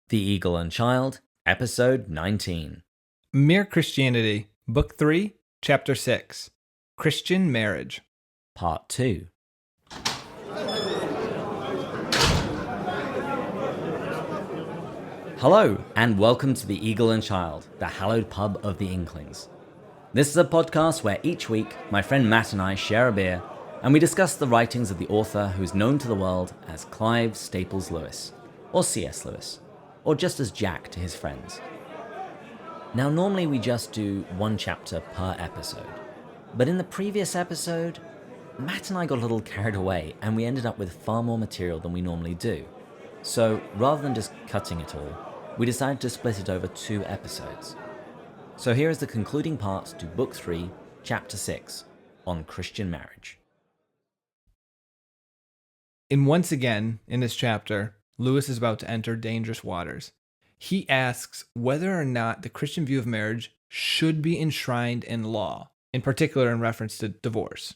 The Eagle and Child, Episode 19. Mere Christianity, Book 3, Chapter 6, Christian Marriage. Part 2. Hello, and welcome to The Eagle and Child, the hallowed pub of the Inklings. This is a podcast where each week, my friend Matt and I share a beer, and we discuss the writings of the author who is known to the world as Clive Staples Lewis, or C.S. Lewis, or just as Jack to his friends. Now, normally we just do one chapter per episode, but in the previous episode, Matt and I got a little carried away and we ended up with far more material than we normally do. So rather than just cutting it all, we decided to split it over 2 episodes. So here is the concluding part to Book 3, Chapter 6, on Christian marriage. And once again, in this chapter, Lewis is about to enter dangerous waters. He asks whether or not the Christian view of marriage should be enshrined in law, in particular in reference to divorce,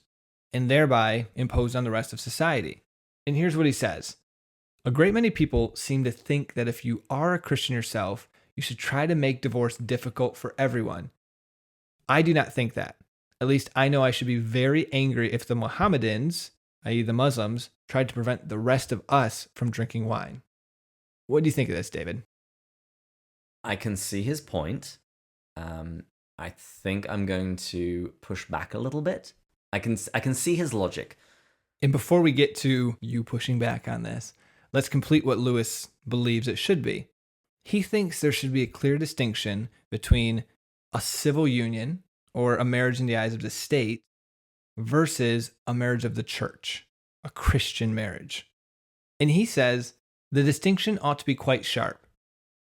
and thereby imposed on the rest of society. And here's what he says. A great many people seem to think that if you are a Christian yourself, you should try to make divorce difficult for everyone. I do not think that. At least I know I should be very angry if the Mohammedans, i.e. the Muslims, tried to prevent the rest of us from drinking wine. What do you think of this, David? I can see his point. I think I'm going to push back a little bit. I can see his logic. And before we get to you pushing back on this, let's complete what Lewis believes it should be. He thinks there should be a clear distinction between a civil union, or a marriage in the eyes of the state, versus a marriage of the church, a Christian marriage. And he says the distinction ought to be quite sharp,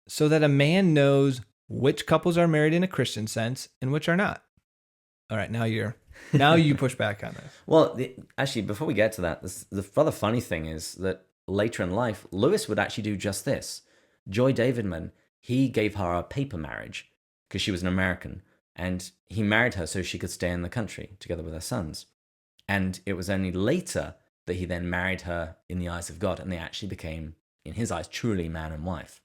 so that a man knows which couples are married in a Christian sense and which are not. All right, now you push back on this. Well, actually, before we get to that, the rather funny thing is that later in life, Lewis would actually do just this. Joy Davidman, he gave her a paper marriage because she was an American, and he married her so she could stay in the country together with her sons. And it was only later that he then married her in the eyes of God, and they actually became, in his eyes, truly man and wife.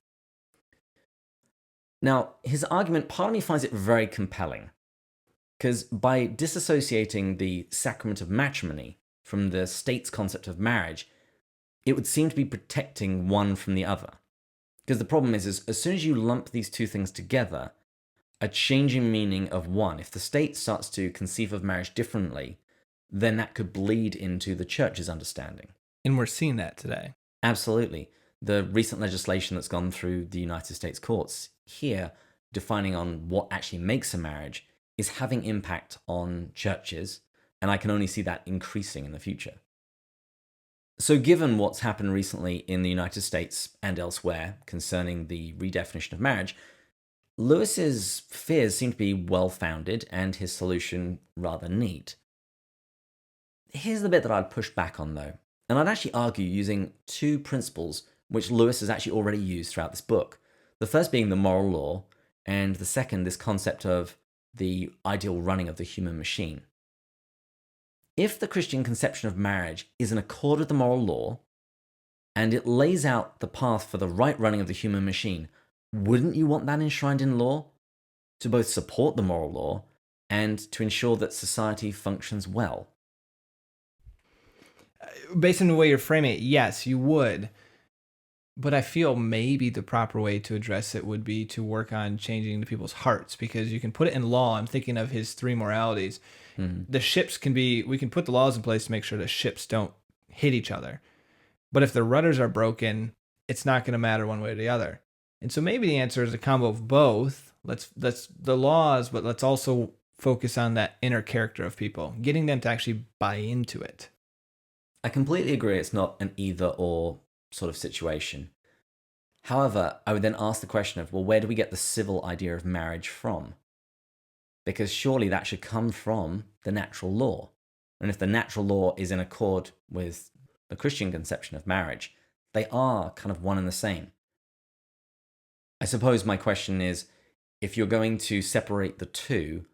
Now, his argument, part of me finds it very compelling, because by disassociating the sacrament of matrimony from the state's concept of marriage, it would seem to be protecting one from the other. Because the problem is as soon as you lump these two things together, a changing meaning of one, if the state starts to conceive of marriage differently, then that could bleed into the church's understanding. And we're seeing that today. Absolutely. The recent legislation that's gone through the United States courts here, defining on what actually makes a marriage, is having impact on churches, and I can only see that increasing in the future. So given what's happened recently in the United States and elsewhere concerning the redefinition of marriage, Lewis's fears seem to be well-founded and his solution rather neat. Here's the bit that I'd push back on, though, and I'd actually argue using 2 principles which Lewis has actually already used throughout this book. The first being the moral law, and the second, this concept of the ideal running of the human machine. If the Christian conception of marriage is in accord with the moral law, and it lays out the path for the right running of the human machine, wouldn't you want that enshrined in law? To both support the moral law and to ensure that society functions well. Based on the way you're framing it, yes, you would. But I feel maybe the proper way to address it would be to work on changing the people's hearts, because you can put it in law. I'm thinking of his 3 moralities. The ships we can put the laws in place to make sure the ships don't hit each other. But if the rudders are broken, it's not going to matter one way or the other. And so maybe the answer is a combo of both. Let's the laws, but let's also focus on that inner character of people, getting them to actually buy into it. I completely agree it's not an either or sort of situation. However, I would then ask the question of, well, where do we get the civil idea of marriage from? Because surely that should come from the natural law. And if the natural law is in accord with the Christian conception of marriage, they are kind of one and the same. I suppose my question is, if you're going to separate the two,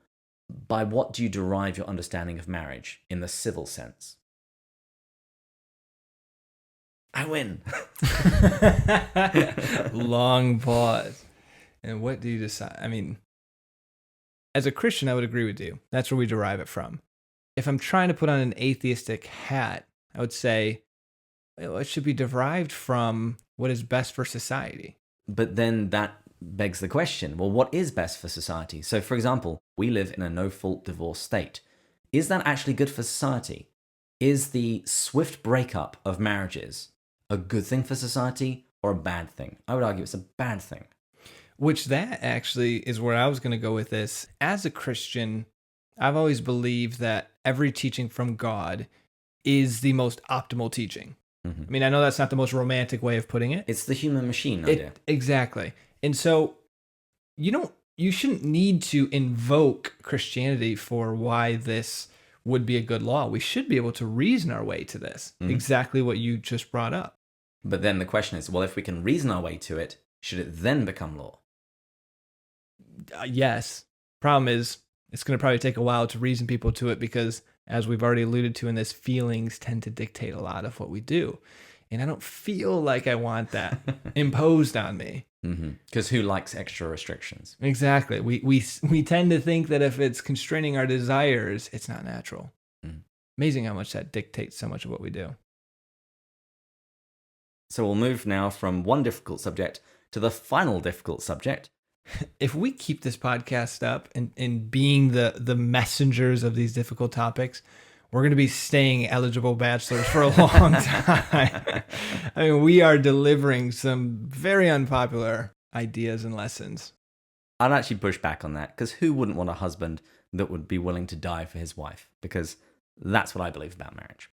by what do you derive your understanding of marriage in the civil sense? I win. Long pause. And what do you decide? I mean, as a Christian, I would agree with you. That's where we derive it from. If I'm trying to put on an atheistic hat, I would say, well, it should be derived from what is best for society. But then that begs the question, well, what is best for society? So, for example, we live in a no-fault divorce state. Is that actually good for society? Is the swift breakup of marriages a good thing for society or a bad thing? I would argue it's a bad thing. Which that actually is where I was going to go with this. As a Christian, I've always believed that every teaching from God is the most optimal teaching. Mm-hmm. I mean, I know that's not the most romantic way of putting it. It's the human machine idea. Exactly. And so you shouldn't need to invoke Christianity for why this would be a good law. We should be able to reason our way to this. Mm-hmm. Exactly what you just brought up. But then the question is, well, if we can reason our way to it, should it then become law? Yes. Problem is, it's going to probably take a while to reason people to it because, as we've already alluded to in this, feelings tend to dictate a lot of what we do. And I don't feel like I want that imposed on me. Because who likes extra restrictions? Exactly. We tend to think that if it's constraining our desires, it's not natural. Amazing how much that dictates so much of what we do. So we'll move now from one difficult subject to the final difficult subject. If we keep this podcast up and being the messengers of these difficult topics, we're going to be staying eligible bachelors for a long time. I mean, we are delivering some very unpopular ideas and lessons. I'd actually push back on that, because who wouldn't want a husband that would be willing to die for his wife? Because that's what I believe about marriage.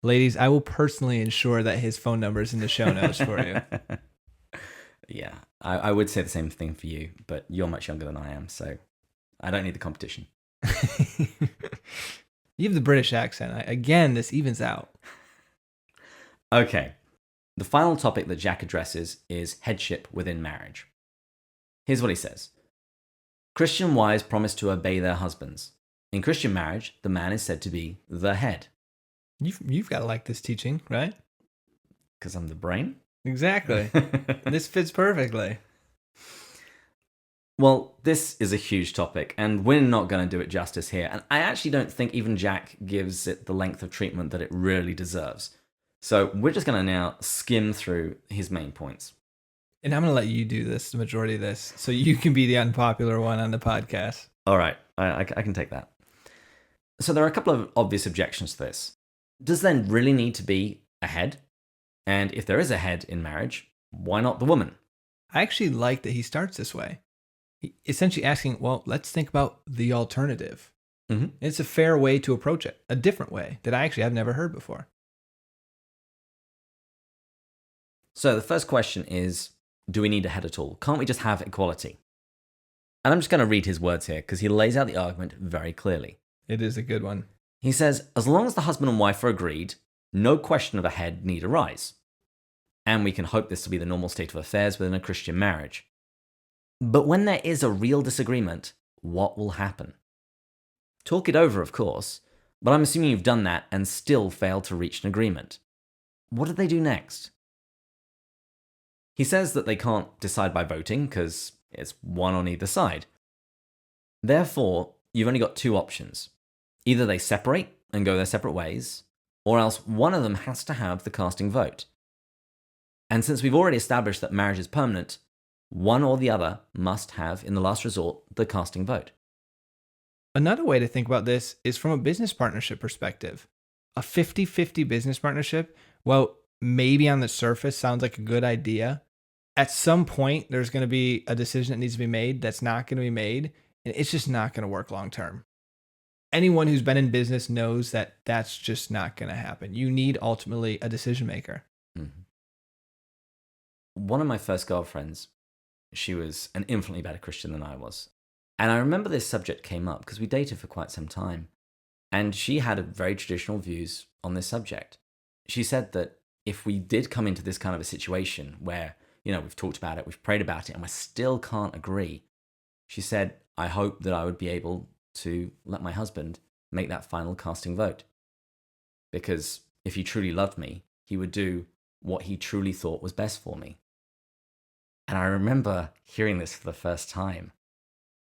Ladies, I will personally ensure that his phone number is in the show notes for you. Yeah, I would say the same thing for you, but you're much younger than I am, so I don't need the competition. You have the British accent. Again, this evens out. Okay, the final topic that Jack addresses is headship within marriage. Here's what he says. Christian wives promise to obey their husbands. In Christian marriage, the man is said to be the head. You've got to like this teaching, right? Because I'm the brain? Exactly. This fits perfectly. Well, this is a huge topic, and we're not going to do it justice here. And I actually don't think even Jack gives it the length of treatment that it really deserves. So we're just going to now skim through his main points. And I'm going to let you do this, the majority of this, so you can be the unpopular one on the podcast. All right, I can take that. So there are a couple of obvious objections to this. Does there really need to be a head? And if there is a head in marriage, why not the woman? I actually like that he starts this way. Essentially asking, well, let's think about the alternative. Mm-hmm. It's a fair way to approach it, a different way that I actually have never heard before. So the first question is, do we need a head at all? Can't we just have equality? And I'm just going to read his words here because he lays out the argument very clearly. It is a good one. He says, as long as the husband and wife are agreed, no question of a head need arise. And we can hope this to be the normal state of affairs within a Christian marriage. But when there is a real disagreement, what will happen? Talk it over, of course, but I'm assuming you've done that and still failed to reach an agreement. What do they do next? He says that they can't decide by voting because it's one on either side. Therefore, you've only got two options. Either they separate and go their separate ways, or else one of them has to have the casting vote. And since we've already established that marriage is permanent, one or the other must have, in the last resort, the casting vote. Another way to think about this is from a business partnership perspective. A 50-50 business partnership, well, maybe on the surface sounds like a good idea. At some point, there's going to be a decision that needs to be made that's not going to be made, and it's just not going to work long term. Anyone who's been in business knows that that's just not going to happen. You need ultimately a decision maker. Mm-hmm. One of my first girlfriends, she was an infinitely better Christian than I was. And I remember this subject came up because we dated for quite some time. And she had very traditional views on this subject. She said that if we did come into this kind of a situation where, we've talked about it, we've prayed about it, and we still can't agree, she said, I hope that I would be able to let my husband make that final casting vote. Because if he truly loved me, he would do what he truly thought was best for me. And I remember hearing this for the first time.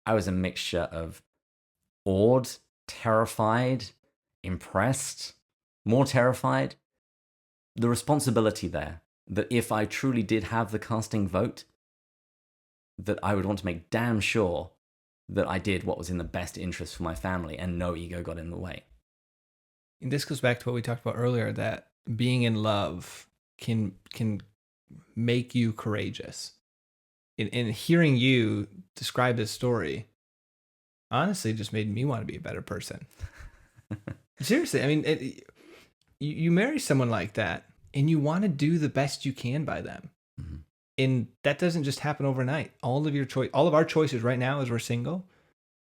I was a mixture of awed, terrified, impressed, more terrified. The responsibility there, that if I truly did have the casting vote, that I would want to make damn sure that I did what was in the best interest for my family and no ego got in the way. And this goes back to what we talked about earlier, that being in love can make you courageous. In hearing you describe this story, honestly, just made me want to be a better person. Seriously, I mean, you marry someone like that, and you want to do the best you can by them. Mm-hmm. And that doesn't just happen overnight. All of our choices right now, as we're single,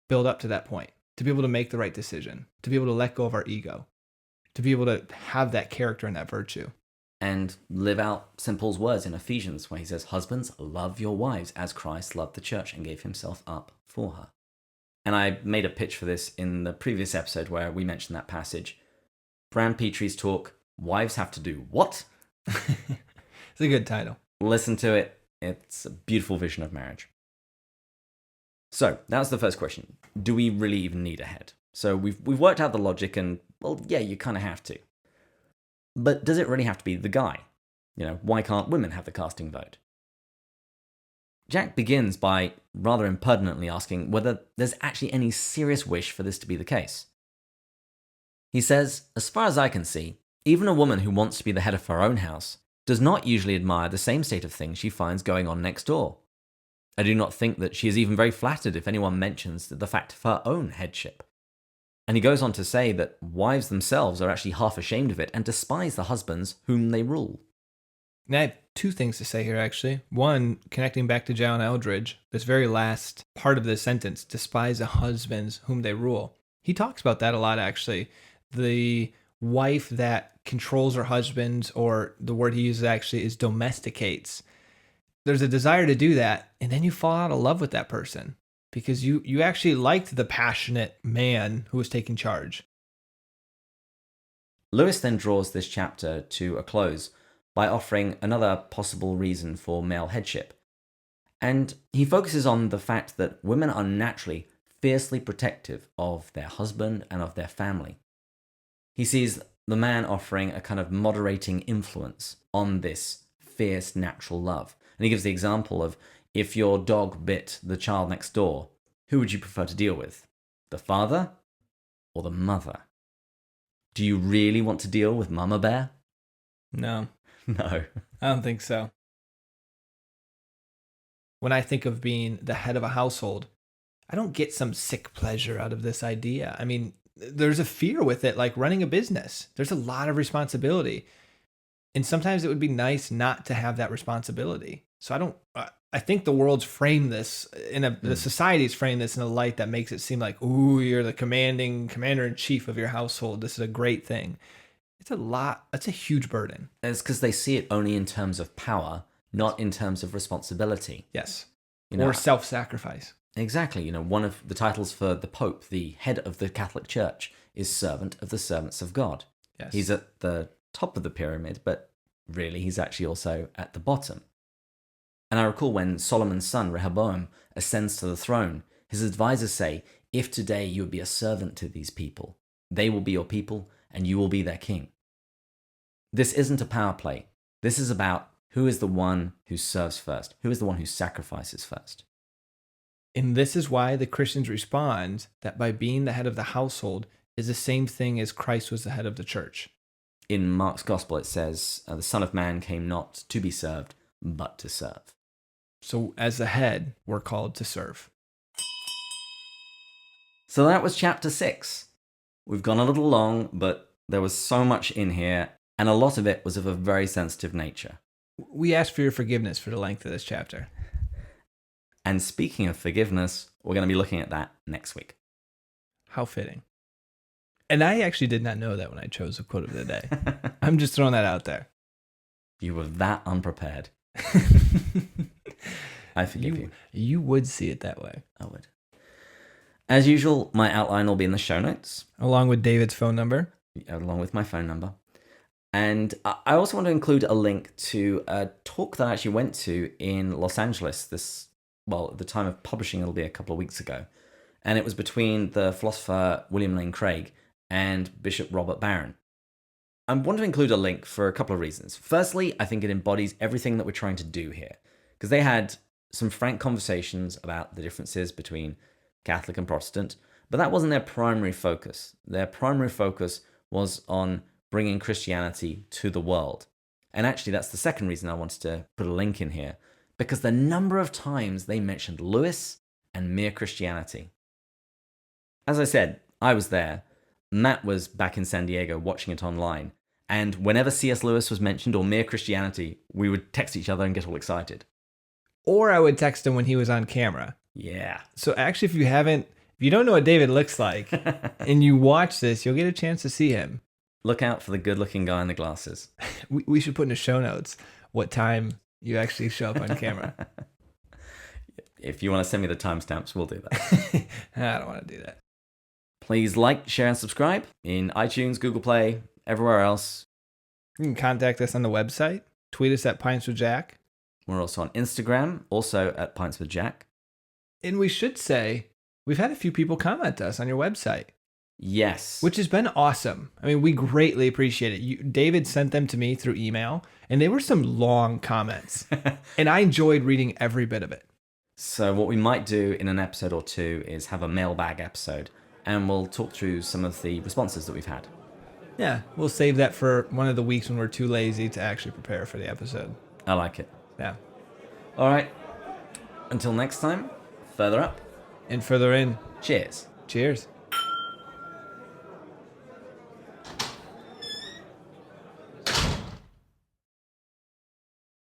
build up to that point, to be able to make the right decision, to be able to let go of our ego, to be able to have that character and that virtue. And live out St. Paul's words in Ephesians, where he says, "Husbands, love your wives as Christ loved the church and gave himself up for her." And I made a pitch for this in the previous episode where we mentioned that passage. Bram Petrie's talk, "Wives Have to Do What?" It's a good title. Listen to it. It's a beautiful vision of marriage. So that was the first question. Do we really even need a head? So we've worked out the logic and, well, yeah, you kind of have to. But does it really have to be the guy? Why can't women have the casting vote? Jack begins by rather impertinently asking whether there's actually any serious wish for this to be the case. He says, "As far as I can see, even a woman who wants to be the head of her own house does not usually admire the same state of things she finds going on next door. I do not think that she is even very flattered if anyone mentions the fact of her own headship." And he goes on to say that wives themselves are actually half ashamed of it and despise the husbands whom they rule. And I have two things to say here, actually. One, connecting back to John Eldridge, this very last part of this sentence, despise the husbands whom they rule. He talks about that a lot, actually. The wife that controls her husband, or the word he uses actually is domesticates. There's a desire to do that, and then you fall out of love with that person because you actually liked the passionate man who was taking charge. Lewis then draws this chapter to a close by offering another possible reason for male headship. And he focuses on the fact that women are naturally fiercely protective of their husband and of their family. He sees the man offering a kind of moderating influence on this fierce natural love. And he gives the example of, if your dog bit the child next door, who would you prefer to deal with? The father or the mother? Do you really want to deal with Mama Bear? No. No. I don't think so. When I think of being the head of a household, I don't get some sick pleasure out of this idea. I mean, there's a fear with it, like running a business. There's a lot of responsibility. And sometimes it would be nice not to have that responsibility. So I think the world's framed this the society's framed this in a light that makes it seem like, ooh, you're the commander-in-chief of your household. This is a great thing. It's a lot. That's a huge burden. It's because they see it only in terms of power, not in terms of responsibility. Yes. Or self-sacrifice. Exactly. One of the titles for the Pope, the head of the Catholic Church, is servant of the servants of God. Yes. He's at the top of the pyramid, but really he's actually also at the bottom. And I recall when Solomon's son, Rehoboam, ascends to the throne, his advisors say, "If today you would be a servant to these people, they will be your people and you will be their king." This isn't a power play. This is about who is the one who serves first, who is the one who sacrifices first. And this is why the Christians respond that by being the head of the household is the same thing as Christ was the head of the church. In Mark's gospel, it says, the Son of Man came not to be served, but to serve. So as the head, we're called to serve. So that was chapter 6. We've gone a little long, but there was so much in here, and a lot of it was of a very sensitive nature. We ask for your forgiveness for the length of this chapter. And speaking of forgiveness, we're going to be looking at that next week. How fitting. And I actually did not know that when I chose the quote of the day. I'm just throwing that out there. You were that unprepared. I forgive you. You would see it that way. I would. As usual, my outline will be in the show notes. Along with David's phone number. Along with my phone number. And I also want to include a link to a talk that I actually went to in Los Angeles at the time of publishing, it'll be a couple of weeks ago. And it was between the philosopher William Lane Craig and Bishop Robert Barron. I want to include a link for a couple of reasons. Firstly, I think it embodies everything that we're trying to do here, because they had some frank conversations about the differences between Catholic and Protestant, but that wasn't their primary focus. Their primary focus was on bringing Christianity to the world. And actually, that's the second reason I wanted to put a link in here, because the number of times they mentioned Lewis and mere Christianity. As I said, I was there. Matt was back in San Diego watching it online. And whenever C.S. Lewis was mentioned or mere Christianity, we would text each other and get all excited. Or I would text him when he was on camera. Yeah. So actually, if you don't know what David looks like and you watch this, you'll get a chance to see him. Look out for the good-looking guy in the glasses. We should put in the show notes what time you actually show up on camera. If you want to send me the timestamps, we'll do that. I don't want to do that. Please like, share, and subscribe in iTunes, Google Play, everywhere else. You can contact us on the website. Tweet us at Pints with Jack. We're also on Instagram, also at Pints with Jack. And we should say, we've had a few people comment to us on your website. Yes. Which has been awesome. I mean, we greatly appreciate it. David sent them to me through email, and they were some long comments. And I enjoyed reading every bit of it. So what we might do in an episode or two is have a mailbag episode, and we'll talk through some of the responses that we've had. Yeah, we'll save that for one of the weeks when we're too lazy to actually prepare for the episode. I like it. Yeah. All right. Until next time, further up. And further in. Cheers. Cheers.